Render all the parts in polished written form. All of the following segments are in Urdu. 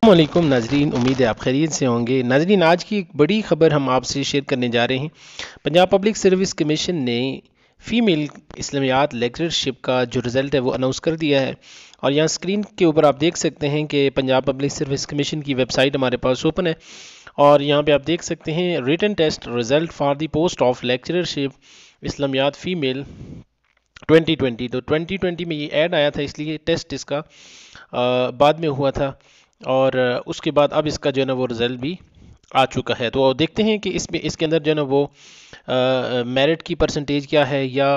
السلام علیکم ناظرین، امید ہے آپ خیریت سے ہوں گے۔ ناظرین، آج کی ایک بڑی خبر ہم آپ سے شیئر کرنے جا رہے ہیں۔ پنجاب پبلک سروس کمیشن نے فیمیل اسلامیات لیکچرشپ کا جو رزلٹ ہے وہ اناؤنس کر دیا ہے، اور یہاں اسکرین کے اوپر آپ دیکھ سکتے ہیں کہ پنجاب پبلک سروس کمیشن کی ویب سائٹ ہمارے پاس اوپن ہے، اور یہاں پہ آپ دیکھ سکتے ہیں written test result for the post of lectureship Islamiat female 2020۔ تو 2020 میں یہ ایڈ آیا تھا، اس لیے ٹیسٹ اس کا بعد میں ہوا تھا، اور اس کے بعد اب اس کا جو ہے نا وہ رزلٹ بھی آ چکا ہے۔ تو دیکھتے ہیں کہ اس کے اندر جو ہے نا وہ میرٹ کی پرسنٹیج کیا ہے، یا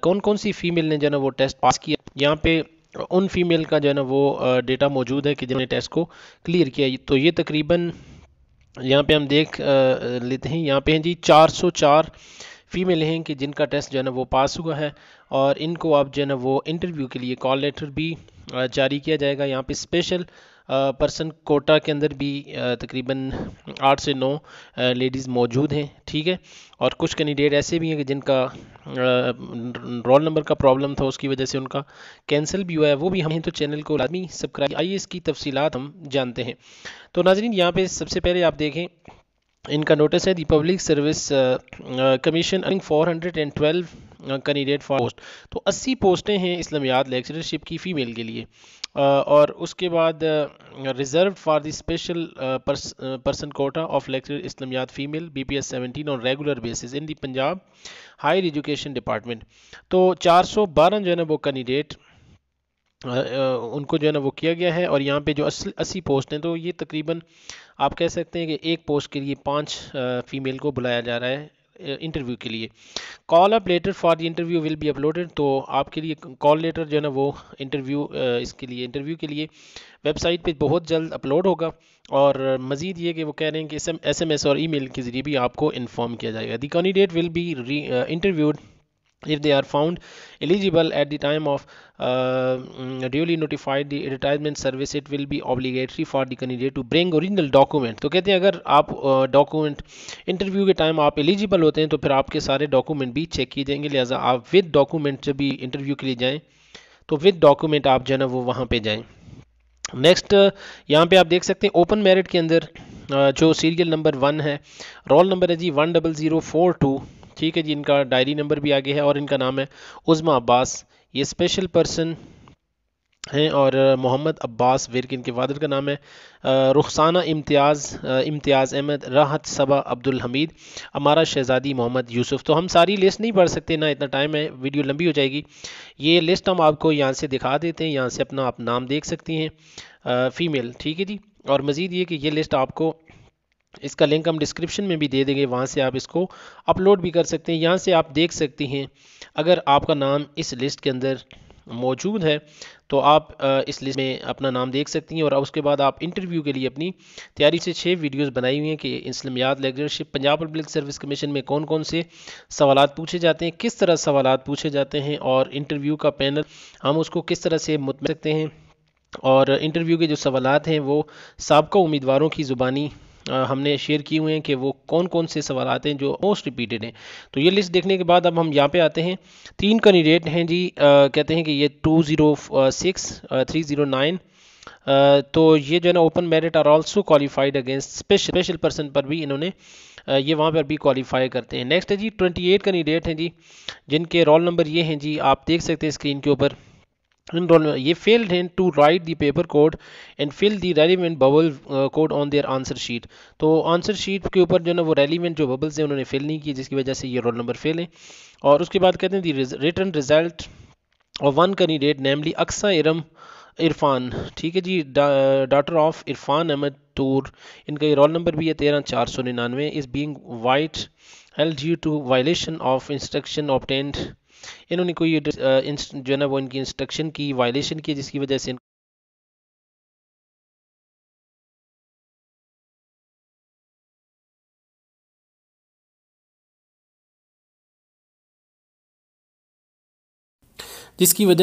کون کون سی فیمیل نے جو ہے نا وہ ٹیسٹ پاس کیا۔ یہاں پہ ان فیمیل کا جو ہے نا وہ ڈیٹا موجود ہے کہ جنہوں نے ٹیسٹ کو کلیئر کیا۔ تو یہ تقریباً یہاں پہ ہم دیکھ لیتے ہیں، یہاں پہ ہیں جی 404 فیمیل ہیں کہ جن کا ٹیسٹ جو ہے نا وہ پاس ہوا ہے، اور ان کو اب جو ہے نا وہ انٹرویو کے لیے کال لیٹر بھی جاری کیا جائے گا۔ یہاں پہ اسپیشل پرسن کوٹا کے اندر بھی تقریباً 8 سے 9 لیڈیز موجود ہیں، ٹھیک ہے، اور کچھ کینڈیڈیٹ ایسے بھی ہیں کہ جن کا رول نمبر کا پرابلم تھا، اس کی وجہ سے ان کا کینسل بھی ہوا ہے، وہ بھی ہمیں تو چینل کو لازمی سبسکرائب۔ آئیے اس کی تفصیلات ہم جانتے ہیں۔ تو ناظرین، یہاں پہ سب سے پہلے آپ دیکھیں ان کا نوٹس ہے the public service commission 412 candidate for post. تو 80 پوسٹیں ہیں اسلامیات لیکچرشپ کی فیمیل کے لیے، اور اس کے بعد reserve for the special person quota of lecture Islamiat female BPS 17 on regular basis in the Punjab higher education department. تو 412 جو ہے نا وہ کینڈیڈیٹ ان کو جو ہے نا وہ کیا گیا ہے، اور یہاں پہ جو 80 پوسٹ ہیں، تو یہ تقریباً آپ کہہ سکتے ہیں کہ ایک پوسٹ کے لیے 5 فیمیل کو بلایا جا رہا ہے انٹرویو کے لیے۔ Call up letter for the interview will be uploaded. تو آپ کے لیے کال لیٹر جو ہے نا وہ انٹرویو کے لیے ویب سائٹ پہ بہت جلد اپلوڈ ہوگا، اور مزید یہ کہ وہ کہہ رہے ہیں کہ SMS اور ای میل کے ذریعے بھی آپ کو انفارم کیا جائے گا۔ The candidate will be interviewed if they are found eligible at the time of duly notified the advertisement service. It will be obligatory for the candidate to bring original document۔ تو کہتے ہیں اگر آپ ڈاکومنٹ انٹرویو کے ٹائم آپ ایلیجیبل ہوتے ہیں تو پھر آپ کے سارے ڈاکومنٹ بھی چیک کیے جائیں گے، لہٰذا آپ ود ڈاکومنٹ جب بھی انٹرویو کے لیے جائیں تو ود ڈاکومنٹ آپ جو ہے نا وہ وہاں پہ جائیں۔ نیکسٹ یہاں پہ آپ دیکھ سکتے ہیں اوپن میرٹ کے اندر جو سیریل نمبر 1 ہے، رول نمبر ہے جی 10042، ٹھیک ہے جی، ان کا ڈائری نمبر بھی آگے ہے، اور ان کا نام ہے عظمیٰ عباس۔ یہ اسپیشل پرسن ہیں، اور محمد عباس ورک ان کے فادر کا نام ہے، رخسانہ امتیاز احمد، راحت صبا عبدالحمید، امارہ شہزادی محمد یوسف۔ تو ہم ساری لسٹ نہیں پڑھ سکتے، نہ اتنا ٹائم ہے، ویڈیو لمبی ہو جائے گی۔ یہ لسٹ ہم آپ کو یہاں سے دکھا دیتے ہیں، یہاں سے اپنا آپ نام دیکھ سکتی ہیں فیمیل، ٹھیک ہے جی، اور مزید یہ کہ یہ لسٹ آپ کو اس کا لنک ہم ڈسکرپشن میں بھی دے دیں گے، وہاں سے آپ اس کو اپلوڈ بھی کر سکتے ہیں۔ یہاں سے آپ دیکھ سکتے ہیں اگر آپ کا نام اس لسٹ کے اندر موجود ہے تو آپ اس لسٹ میں اپنا نام دیکھ سکتی ہیں، اور اس کے بعد آپ انٹرویو کے لیے اپنی تیاری سے 6 ویڈیوز بنائی ہوئی ہیں کہ اسلامیات lectureship Punjab public service commission میں کون کون سے سوالات پوچھے جاتے ہیں، کس طرح سوالات پوچھے جاتے ہیں، اور انٹرویو کا پینل ہم اس کو کس طرح سے مطمئن سکتے ہیں، اور انٹرویو کے جو سوالات ہیں وہ سابقہ امیدواروں کی زبانی ہم نے شیئر کی ہوئے ہیں کہ وہ کون کون سے سوالات ہیں جو موسٹ ریپیٹڈ ہیں۔ تو یہ لسٹ دیکھنے کے بعد اب ہم یہاں پہ آتے ہیں، 3 کینڈیڈیٹ ہیں جی، کہتے ہیں کہ یہ 206 309، تو یہ جو ہے نا open merit are also qualified against special person پر بھی انہوں نے یہ وہاں پر بھی کوالیفائی کرتے ہیں۔ نیکسٹ ہے جی 28 کینڈیڈیٹ ہیں جی، جن کے رول نمبر یہ ہیں جی، آپ دیکھ سکتے ہیں اسکرین کے اوپر، یہ فیلڈ ہیں to write the paper code and fill the relevant bubble code on their answer sheet. تو آنسر شیٹ کے اوپر جو ہے نا وہ ریلیونٹ جو ببلز ہیں انہوں نے فل نہیں کی، جس کی وجہ سے یہ رول نمبر فیل ہیں۔ اور اس کے بعد کہتے ہیں the written result of 1 candidate namely Aqsa Iram Irfan, ٹھیک ہے جی، ڈاٹر آف عرفان احمد طور، ان کا یہ رول نمبر بھی ہے 13499، is being withheld due to violation of instruction obtained. انہوں نے کوئی جو ہے نا وہ ان کی انسٹرکشن کی وائلیشن کی، جس کی وجہ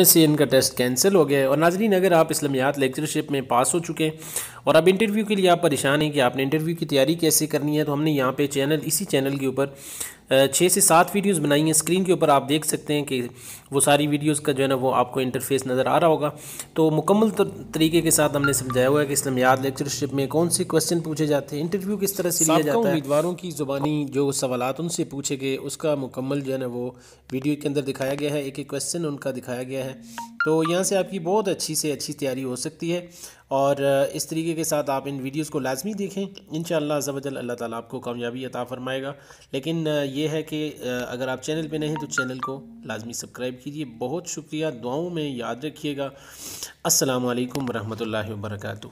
سے ان کا ٹیسٹ کینسل ہو گیا ہے۔ اور ناظرین، اگر آپ اسلامیات لیکچرشپ میں پاس ہو چکے ہیں اور اب انٹرویو کے لیے آپ پریشان ہیں کہ آپ نے انٹرویو کی تیاری کیسے کرنی ہے، تو ہم نے یہاں پہ اسی چینل کے اوپر 6 سے 7 ویڈیوز بنائی ہیں، اسکرین کے اوپر آپ دیکھ سکتے ہیں کہ وہ ساری ویڈیوز کا جو ہے نا وہ آپ کو انٹرفیس نظر آ رہا ہوگا۔ تو مکمل طریقے کے ساتھ ہم نے سمجھایا ہوا ہے کہ اسلامیات لیکچرشپ میں کون سے کویسچن پوچھے جاتے ہیں، انٹرویو کس طرح سے لیا جاتا ہے، امیدواروں کی زبانی جو سوالات ان سے پوچھے گئے اس کا مکمل جو ہے نا وہ ویڈیو کے اندر دکھایا گیا ہے، ایک ایک کویسچن ان کا دکھایا گیا ہے۔ تو یہاں سے آپ کی بہت اچھی سے اچھی تیاری ہو سکتی ہے، اور اس طریقے کے ساتھ آپ ان ویڈیوز کو لازمی دیکھیں، انشاءاللہ عز و جل اللہ تعالیٰ آپ کو کامیابی عطا فرمائے گا۔ لیکن یہ ہے کہ اگر آپ چینل پہ نہیں ہیں تو چینل کو لازمی سبسکرائب کیجیے۔ بہت شکریہ، دعاؤں میں یاد رکھیے گا۔ السلام علیکم ورحمۃ اللہ وبرکاتہ۔